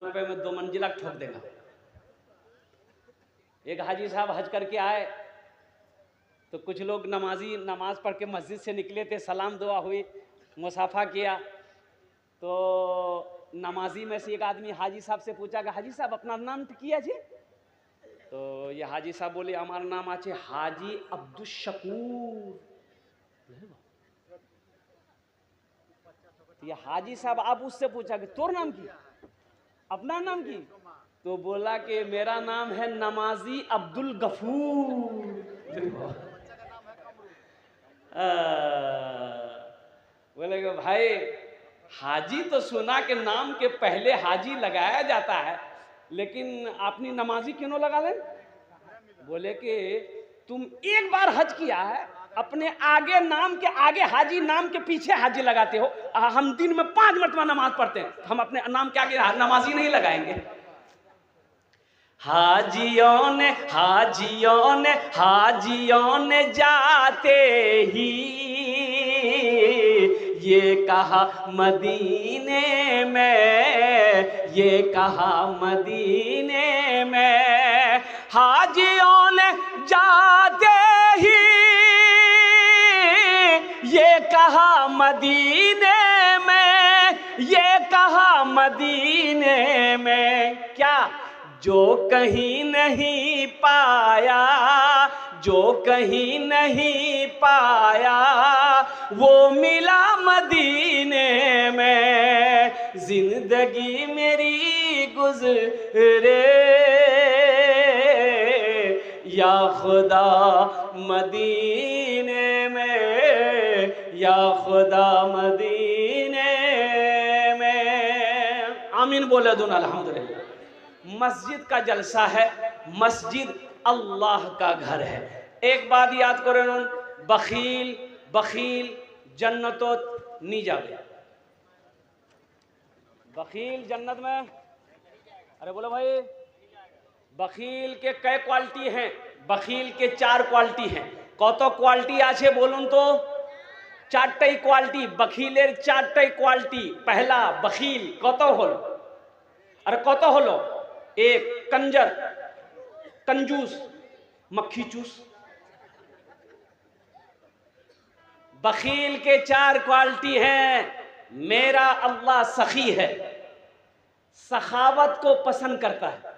रुपए में 2 मंजिला ठोक देगा। एक हाजी साहब हज करके आए तो कुछ लोग नमाजी नमाज पढ़ के मस्जिद से निकले थे, सलाम दुआ हुई, मुसाफा किया। तो नमाजी में से एक आदमी हाजी साहब से पूछा कि हाजी साहब अपना नाम किया जी? तो ये हाजी साहब बोले हमारा नाम आछे हाजी अब्दुल शकूर। तो ये हाजी साहब आप उससे पूछा कि तोर नाम की, अपना नाम की? तो बोला कि मेरा नाम है नमाजी अब्दुल गफूर। बोले कि भाई हाजी तो सुना के नाम के पहले हाजी लगाया जाता है, लेकिन अपनी नमाजी क्यों लगा लें? बोले कि तुम एक बार हज किया है, अपने आगे नाम के आगे हाजी, नाम के पीछे हाजी लगाते हो। हम दिन में 5 मरतबा नमाज पढ़ते हैं, हम अपने नाम के आगे नमाजी नहीं लगाएंगे। हाजियों ने जाते ही ये कहा मदीने में, ये कहा मदीने में। हाजियों ने जाते ही ये कहा मदीने में, ये कहा मदीने में। क्या जो कहीं नहीं पाया, जो कहीं नहीं पाया वो मिला मदीने में। जिंदगी मेरी गुजरे या खुदा मदीने में, या खुदा मदीने में। आमीन बोले दून अल्हम्दुलिल्लाह। मस्जिद का जलसा है, मस्जिद अल्लाह का घर है। एक बात याद करो, बखील बखील जन्नतो नहीं जावे। बखील जन्नत में, अरे बोलो भाई, बखील के कई क्वालिटी हैं? बखील के 4 क्वालिटी हैं। कत क्वालिटी आछे बोलुन तो? 4टाई क्वालिटी, बखीलेर 4टाई क्वालिटी। पहला बखील कत हलो? अरे कत हलो? 1 कंजर, कंजूस, मक्खी चूस। बखील के 4 क्वालिटी हैं। मेरा अल्लाह सखी है, सखावत को पसंद करता है।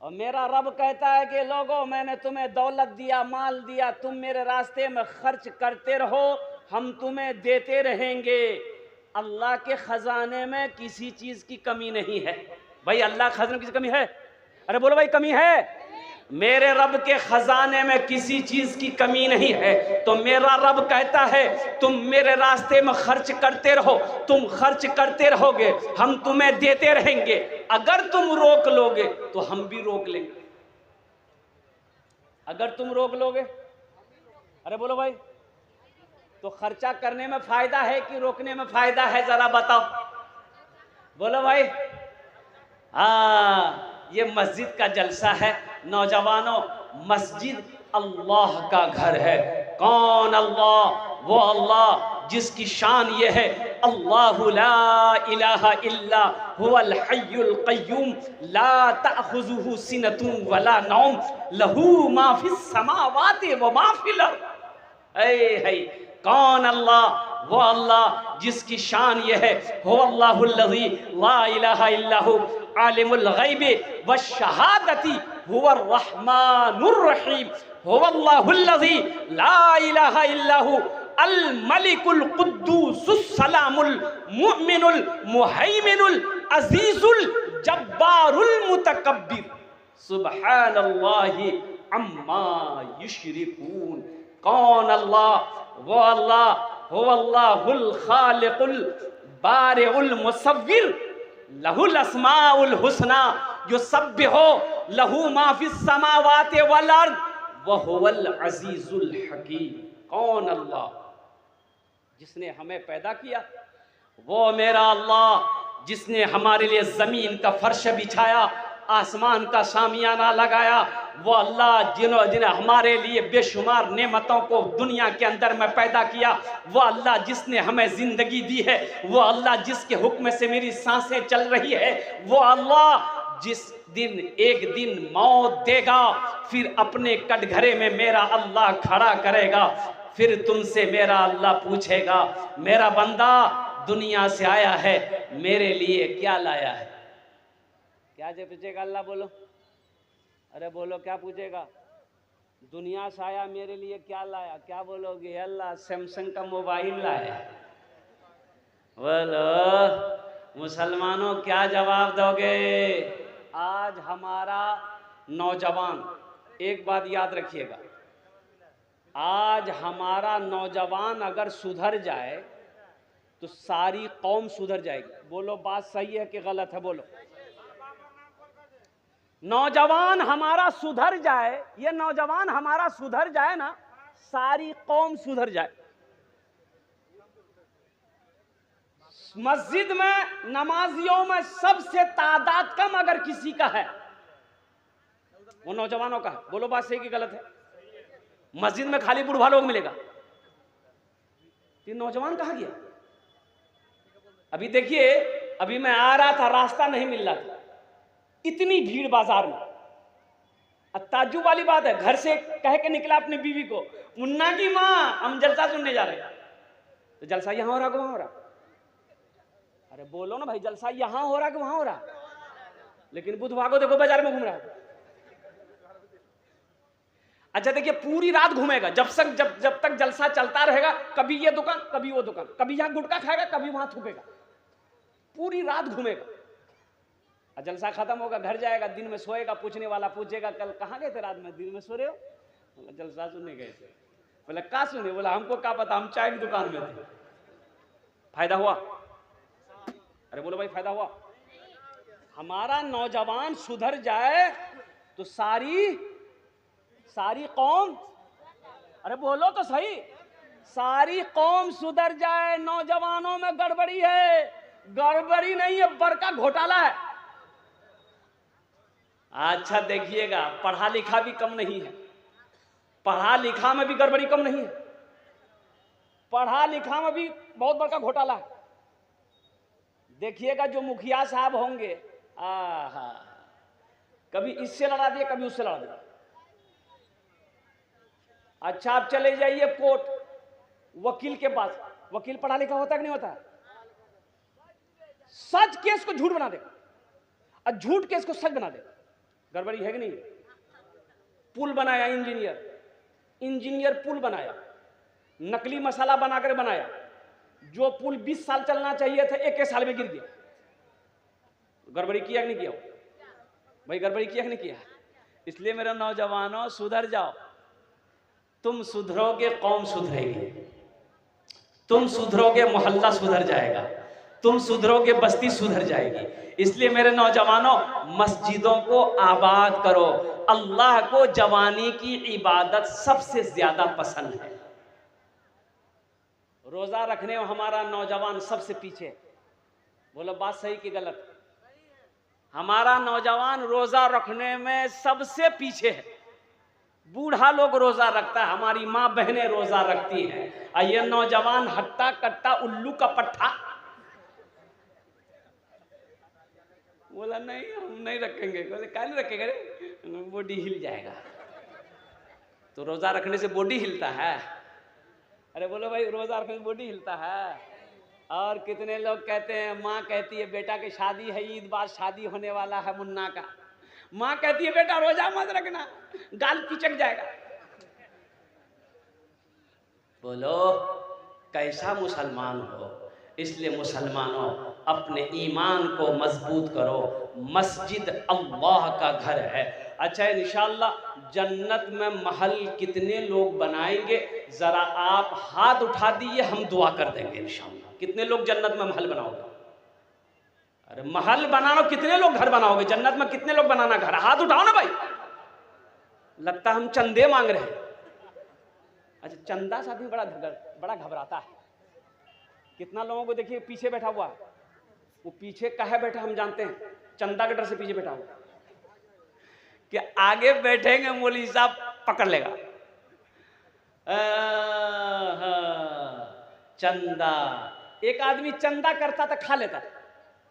और मेरा रब कहता है कि लोगों मैंने तुम्हें दौलत दिया, माल दिया, तुम मेरे रास्ते में खर्च करते रहो, हम तुम्हें देते रहेंगे। अल्लाह के खजाने में किसी चीज की कमी नहीं है। भाई अल्लाह के खजाने में किसी कमी है? अरे बोलो भाई, कमी है? मेरे रब के खजाने में किसी चीज की कमी नहीं है। तो मेरा रब कहता है तुम मेरे रास्ते में खर्च करते रहो, तुम खर्च करते रहोगे, हम तुम्हें देते रहेंगे। अगर तुम रोक लोगे तो हम भी रोक लेंगे। अगर तुम रोक लोगे, अरे बोलो भाई, तो खर्चा करने में फायदा है कि रोकने में फायदा है? जरा बताओ, बोलो भाई। ये मस्जिद का जलसा है। नौजवानों, मस्जिद अल्लाह का घर है। कौन अल्लाह? वो अल्लाह जिसकी शान ये है, अल्लाहु ला इलाहा इल्ला हुवल हय्युल क़य्यूम ला तअख़ुज़ुहु सिनतुन वला नौम लहू मा फिस समावाति व मा फिल अर्ज़। कौन अल्लाह? वो अल्लाह जिसकी शान ये है, हो अल्लाहुल्लज़ी ला इलाहा इल्ला हु आलिमुल ग़ैबि वश्शहादति हुवर रहमानुर रहीम। हो अल्लाहुल्लज़ी ला इलाहा इल्ला हु अल मलिकुल कुद्दूसुस सलामुल मुमिनुल मुहैमिनुल अज़ीज़ुल जब्बारुल मुतकब्बिर सुब्हानल्लाहि अम्मा युश्रिकून। कौन अल्लाह? वो अल्लाह हो अल्लाहुल खालिकुल बारिउल मुसव्विर लहुल अस्माउल हुस्ना युसब्बिहु लहू मा फिस समावाति वल अर्द व हुवल अजीजुल हकीम। कौन अल्लाह? जिसने हमें पैदा किया, वो मेरा अल्लाह जिसने हमारे लिए जमीन का फर्श बिछाया, आसमान का शामियाना लगाया, वो अल्लाह जिन्हें हमारे लिए बेशुमार नेमतों को दुनिया के अंदर में पैदा किया, वो अल्लाह जिसने हमें ज़िंदगी दी है, वो अल्लाह जिसके हुक्म से मेरी सांसें चल रही है, वो अल्लाह जिस दिन एक दिन मौत देगा, फिर अपने कटघरे में मेरा अल्लाह खड़ा करेगा, फिर तुमसे मेरा अल्लाह पूछेगा, मेरा बंदा दुनिया से आया है, मेरे लिए क्या लाया है? क्या जो पूछेगा अल्लाह? बोलो, अरे बोलो, क्या पूछेगा? दुनिया से आया, मेरे लिए क्या लाया? क्या बोलोगे? अल्लाह सैमसंग का मोबाइल लाया। बोलो मुसलमानों, क्या जवाब दोगे? आज हमारा नौजवान, एक बात याद रखिएगा, आज हमारा नौजवान अगर सुधर जाए तो सारी कौम सुधर जाएगी। बोलो बात सही है कि गलत है? बोलो। नौजवान हमारा सुधर जाए, ये नौजवान हमारा सुधर जाए ना, सारी कौम सुधर जाए। मस्जिद में नमाजियों में सबसे तादाद कम अगर किसी का है, वो नौजवानों का है। बोलो बात सही कि गलत है? मस्जिद में खाली बूढ़ा लोग मिलेगा, ये नौजवान कहाँ गया? अभी देखिए, अभी मैं आ रहा था, रास्ता नहीं मिल रहा था, इतनी भीड़ बाजार में। ताज्जुब वाली बात है, घर से कह के निकला अपनी बीवी को, मुन्ना की माँ हम जलसा सुनने जा रहे हैं। तो जलसा यहां हो रहा कि वहां हो रहा? अरे बोलो ना भाई, जलसा यहां हो रहा कि वहां हो रहा? लेकिन बुधवार को देखो बाजार में घूम रहा है। अच्छा देखिए, पूरी रात घूमेगा, जब तक जलसा चलता रहेगा, कभी ये दुकान कभी वो दुकान, कभी यहां गुटखा खाएगा कभी वहां थूकेगा, पूरी रात घूमेगा। जलसा खत्म होगा, घर जाएगा, दिन में सोएगा, पूछने वाला पूछेगा कल कहाँ गए थे रात में? दिन में सो रहे हो? बोला जलसा सुनने गए थे। बोला क्या सुने? बोला हमको क्या पता, हम चाय की दुकान में थे। फायदा हुआ? अरे बोलो भाई, फायदा हुआ? हमारा नौजवान सुधर जाए तो सारी कौम, अरे बोलो तो सही, सारी कौम सुधर जाए। नौजवानों में गड़बड़ी है, गड़बड़ी नहीं है, बड़का घोटाला है। अच्छा देखिएगा, पढ़ा लिखा भी कम नहीं है, पढ़ा लिखा में भी गड़बड़ी कम नहीं है, पढ़ा लिखा में भी बहुत बड़का घोटाला है। देखिएगा जो मुखिया साहब होंगे, आहा, कभी इससे लड़ा दिए कभी उससे लड़ा दिया। अच्छा आप चले जाइए कोर्ट, वकील के पास, वकील पढ़ा लिखा होता है कि नहीं होता? सच केस को झूठ बना देगा और झूठ केस को सच बना देगा। गड़बड़ी है कि नहीं? पुल बनाया इंजीनियर पुल बनाया, नकली मसाला बनाकर बनाया, जो पुल 20 साल चलना चाहिए था 1 साल में गिर गया। गड़बड़ी किया कि नहीं किया? भाई गड़बड़ी किया कि नहीं किया? इसलिए मेरे नौजवानों, सुधर जाओ। तुम सुधरोगे कौम सुधरेगी, तुम सुधरोगे मोहल्ला सुधर जाएगा, तुम सुधरोगे बस्ती सुधर जाएगी। इसलिए मेरे नौजवानों, मस्जिदों को आबाद करो। अल्लाह को जवानी की इबादत सबसे ज्यादा पसंद है। रोजा रखने में हमारा नौजवान सबसे पीछे। बोलो बात सही कि गलत? हमारा नौजवान रोजा रखने में सबसे पीछे है। बूढ़ा लोग रोजा रखता है, हमारी माँ बहनें रोजा रखती हैं, और ये नौजवान हट्टा कट्टा उल्लू का पट्टा। बोला नहीं हम नहीं रखेंगे। बोले क्या नहीं रखेंगे? बॉडी हिल जाएगा। तो रोजा रखने से बॉडी हिलता है? अरे बोलो भाई, रोजा रखने से बॉडी हिलता है। और कितने लोग कहते हैं, माँ कहती है बेटा की शादी है, ईद बाद शादी होने वाला है मुन्ना का, माँ कहती है बेटा रोजा मत रखना, गाल पिचक जाएगा। बोलो कैसा मुसलमान हो? इसलिए मुसलमानों, अपने ईमान को मजबूत करो। मस्जिद अल्लाह का घर है। अच्छा इंशाअल्लाह जन्नत में महल कितने लोग बनाएंगे, जरा आप हाथ उठा दीजिए, हम दुआ कर देंगे इंशाअल्लाह। कितने लोग जन्नत में महल बनाओगे? अरे महल बनाओ, कितने लोग घर बनाओगे जन्नत में? कितने लोग बनाना घर? हाथ उठाओ ना भाई। लगता हम चंदे मांग रहे हैं। अच्छा चंदा से आदमी बड़ा घबराता है। कितना लोगों को देखिए पीछे बैठा हुआ, वो पीछे काहे बैठा हम जानते हैं, चंदा के डर से पीछे बैठा हुआ। कि आगे बैठेंगे मौलवी साहब पकड़ लेगा। चंदा, एक आदमी चंदा करता था खा लेता था,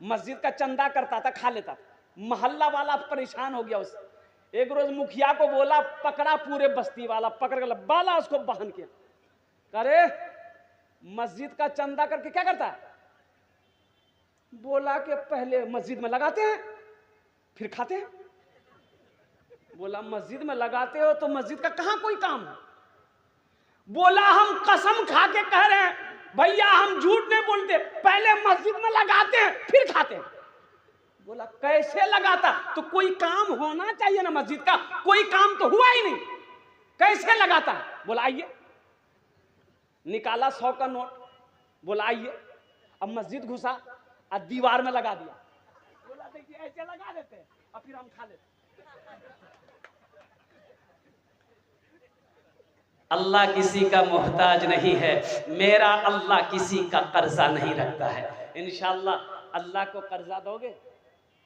मस्जिद का चंदा करता था खा लेता था, मोहल्ला वाला परेशान हो गया उससे। एक रोज मुखिया को बोला, पकड़ा पूरे बस्ती वाला, पकड़ कर बाला उसको बहन किया। अरे मस्जिद का चंदा करके क्या करता है? बोला कि पहले मस्जिद में लगाते हैं फिर खाते हैं। बोला मस्जिद में लगाते हो तो मस्जिद का कहां कोई काम है? बोला हम कसम खा के कह रहे हैं भैया, हम झूठ नहीं बोलते, पहले मस्जिद में लगाते हैं फिर खाते हैं। बोला कैसे लगाता? तो कोई काम होना चाहिए ना मस्जिद का, कोई काम तो हुआ ही नहीं, कैसे लगाता है? बोला आइए, निकाला 100 का नोट, बोला आइए, अब मस्जिद घुसा और दीवार में लगा दिया। बोला देखिए ऐसे लगा देते हैं और फिर हम खा लेते। अल्लाह किसी का मोहताज नहीं है, मेरा अल्लाह किसी का कर्जा नहीं रखता है। इंशाअल्लाह अल्लाह को कर्जा दोगे?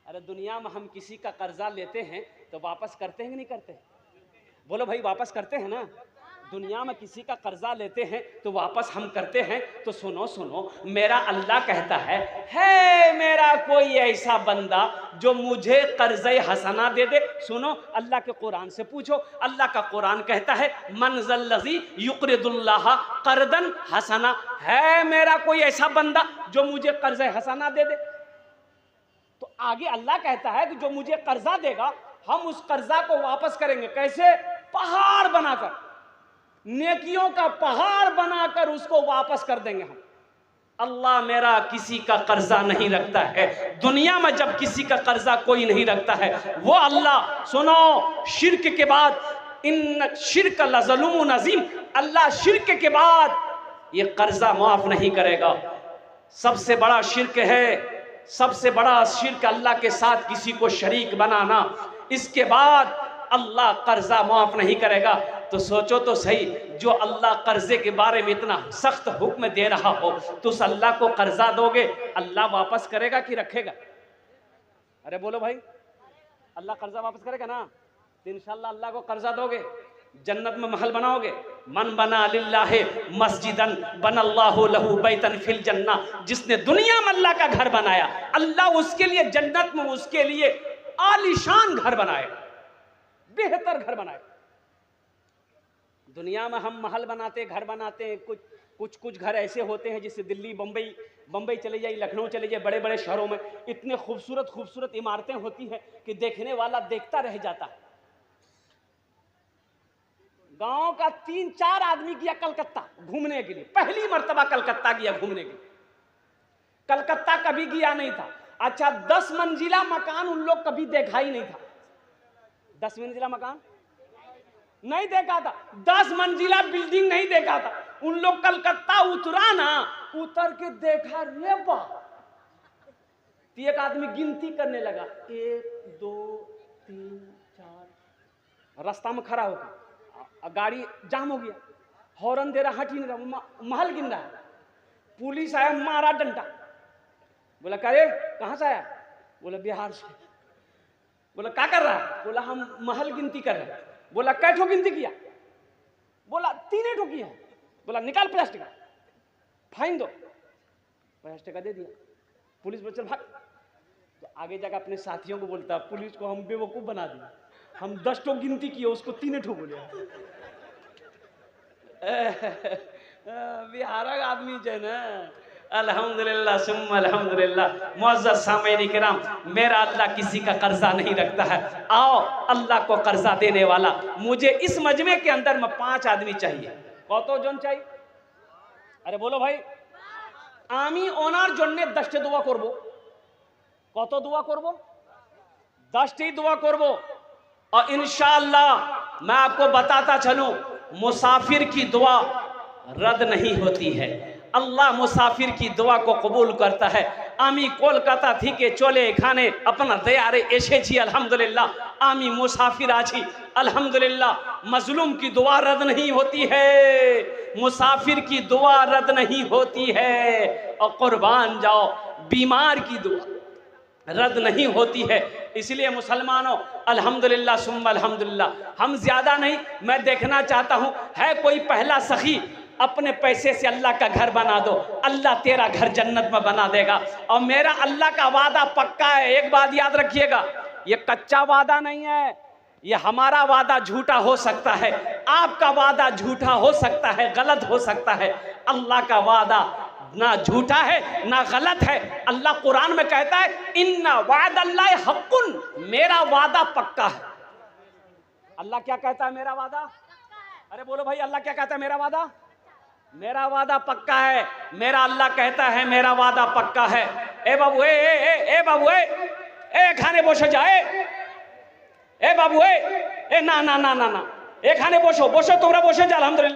अरे दुनिया में हम किसी का कर्जा लेते हैं तो वापस करते हैं कि नहीं करते? बोलो भाई, वापस करते हैं ना? दुनिया में किसी का कर्जा लेते हैं तो वापस हम करते हैं। तो सुनो सुनो, मेरा अल्लाह कहता है मेरा कोई ऐसा बंदा जो मुझे कर्ज़े हसना दे दे। सुनो, अल्लाह के कुरान से पूछो, अल्लाह का कुरान कहता है मन ज़ल्लज़ी युक़रिदुल्लाह क़र्दन हसना, है मेरा कोई ऐसा बंदा जो मुझे कर्ज़े हसना दे दे। तो आगे अल्लाह कहता है कि जो मुझे कर्जा देगा हम उस कर्जा को वापस करेंगे। कैसे? पहाड़ बनाकर, नेकियों का पहाड़ बनाकर उसको वापस कर देंगे हम। अल्लाह मेरा किसी का कर्जा नहीं रखता है। दुनिया में जब किसी का कर्जा कोई नहीं रखता है वो अल्लाह, सुनो, शिर्क के बाद, इन शिर्क लज़लूमुन अज़ीम, अल्लाह शिर्क के बाद ये कर्जा माफ नहीं करेगा। सबसे बड़ा शिर्क है, सबसे बड़ा शिर्क अल्लाह के साथ किसी को शरीक बनाना। इसके बाद अल्लाह कर्जा माफ नहीं करेगा। तो सोचो तो सही, जो अल्लाह कर्जे के बारे में इतना सख्त हुक्म दे रहा हो तो उस अल्लाह को कर्जा दोगे, अल्लाह वापस करेगा कि रखेगा? अरे बोलो भाई, अल्लाह कर्जा वापस करेगा ना? तो इंशाअल्लाह अल्लाह को कर्जा दोगे, जन्नत में महल बनाओगे। मन बना लिल्लाहि मस्जिदन बनल्लाहु लहू बैतन फिल जन्ना, जिसने दुनिया में अल्लाह का घर बनाया, अल्लाह उसके लिए जन्नत में उसके लिए आलीशान घर बनाए, बेहतर घर बनाए। दुनिया में हम महल बनाते, घर बनाते हैं, कुछ घर ऐसे होते हैं जिससे दिल्ली, बम्बई चले जाइए, लखनऊ चले जाइए, बड़े बड़े शहरों में इतने खूबसूरत खूबसूरत इमारतें होती हैं कि देखने वाला देखता रह जाता है। गांव का 3-4 आदमी गया कलकत्ता घूमने के लिए, पहली मर्तबा कलकत्ता गया घूमने के लिए। कलकत्ता कभी गया नहीं था। अच्छा, 10 मंजिला मकान उन लोग कभी देखा ही नहीं था। 10 मंजिला मकान नहीं देखा था, 10 मंजिला बिल्डिंग नहीं देखा था। उन लोग कलकत्ता उतरा ना, उतर के देखा, रे वाह, एक आदमी गिनती करने लगा, 1 2 3 4, रास्ता में खड़ा होकर गाड़ी जाम हो गया, हॉर्न दे रहा, हट ही नहीं रहा, महल गिन रहा है। पुलिस आया, मारा डंडा। बोला करे कहां से आया? बोला बिहार से। बोला क्या कर रहा है? बोला हम महल गिनती कर रहे हैं। बोला कै ठो गिनती किया? बोला 3 ठो किया। बोला निकाल 50 टका, फाइन दो। 50 टका दे दिया। पुलिस बोला चल भाग। तो आगे जाकर अपने साथियों को बोलता, पुलिस को हम बेवकूफ बना दिया, हम 10 ठो गिनती किए, उसको 3 ठो बोले। बिहार का आदमी जो है ना, अल्हम्दुलिल्लाह सुम्मा अल्हम्दुलिल्लाह। मुअज़्ज़ज़ सामईन किराम, मेरा अल्लाह किसी का कर्जा नहीं रखता है। आओ अल्लाह को कर्जा देने वाला, मुझे इस मजमे के अंदर में 5 आदमी चाहिए। कतो जन चाहिए? अरे बोलो भाई, आमी ओनार जन्ने 10 दुआ करबो। कत दुआ करबो? 10 दुआ करबो। और इंशाअल्लाह मैं आपको बताता चलूं, मुसाफिर की दुआ रद्द नहीं होती है। अल्लाह मुसाफिर की दुआ को कबूल करता है। आमी कोलकाता थी के चले खाने अपना तैयारे ऐसे छी, अल्हम्दुलिल्लाह आमी मुसाफिर आछी, अल्हम्दुलिल्लाह। मजलूम की दुआ रद्द नहीं होती है, मुसाफिर की दुआ रद्द नहीं होती है। और कुर्बान जाओ, बीमार की दुआ रद्द नहीं होती है। इसलिए मुसलमानों, अल्हम्दुलिल्लाह सुम्मा अल्हम्दुलिल्लाह, हम ज्यादा नहीं, मैं देखना चाहता हूं है कोई पहला सखी अपने पैसे से अल्लाह का घर बना दो, अल्लाह तेरा घर जन्नत में बना देगा। और मेरा अल्लाह का वादा पक्का है। एक बात याद रखिएगा, ये कच्चा वादा नहीं है, ये हमारा वादा झूठा हो सकता है, आपका वादा झूठा हो सकता है, गलत हो सकता है। अल्लाह का वादा ना झूठा है ना गलत है। अल्लाह कुरान में कहता है इन्ना वादल्लाहि हक्कुन, मेरा वादा पक्का है। अल्लाह क्या कहता है? मेरा वादा। अरे बोलो भाई, अल्लाह क्या कहता है? मेरा वादा, मेरा वादा पक्का है। मेरा अल्लाह कहता है मेरा वादा पक्का है। ए बाबू, ए बाबू, ए खाने बसो जाए, ए बाबू, ए ना ना ना ना ना, এখানে বসো, তোমরা বসে যাও। আলহামদুলিল্লাহ।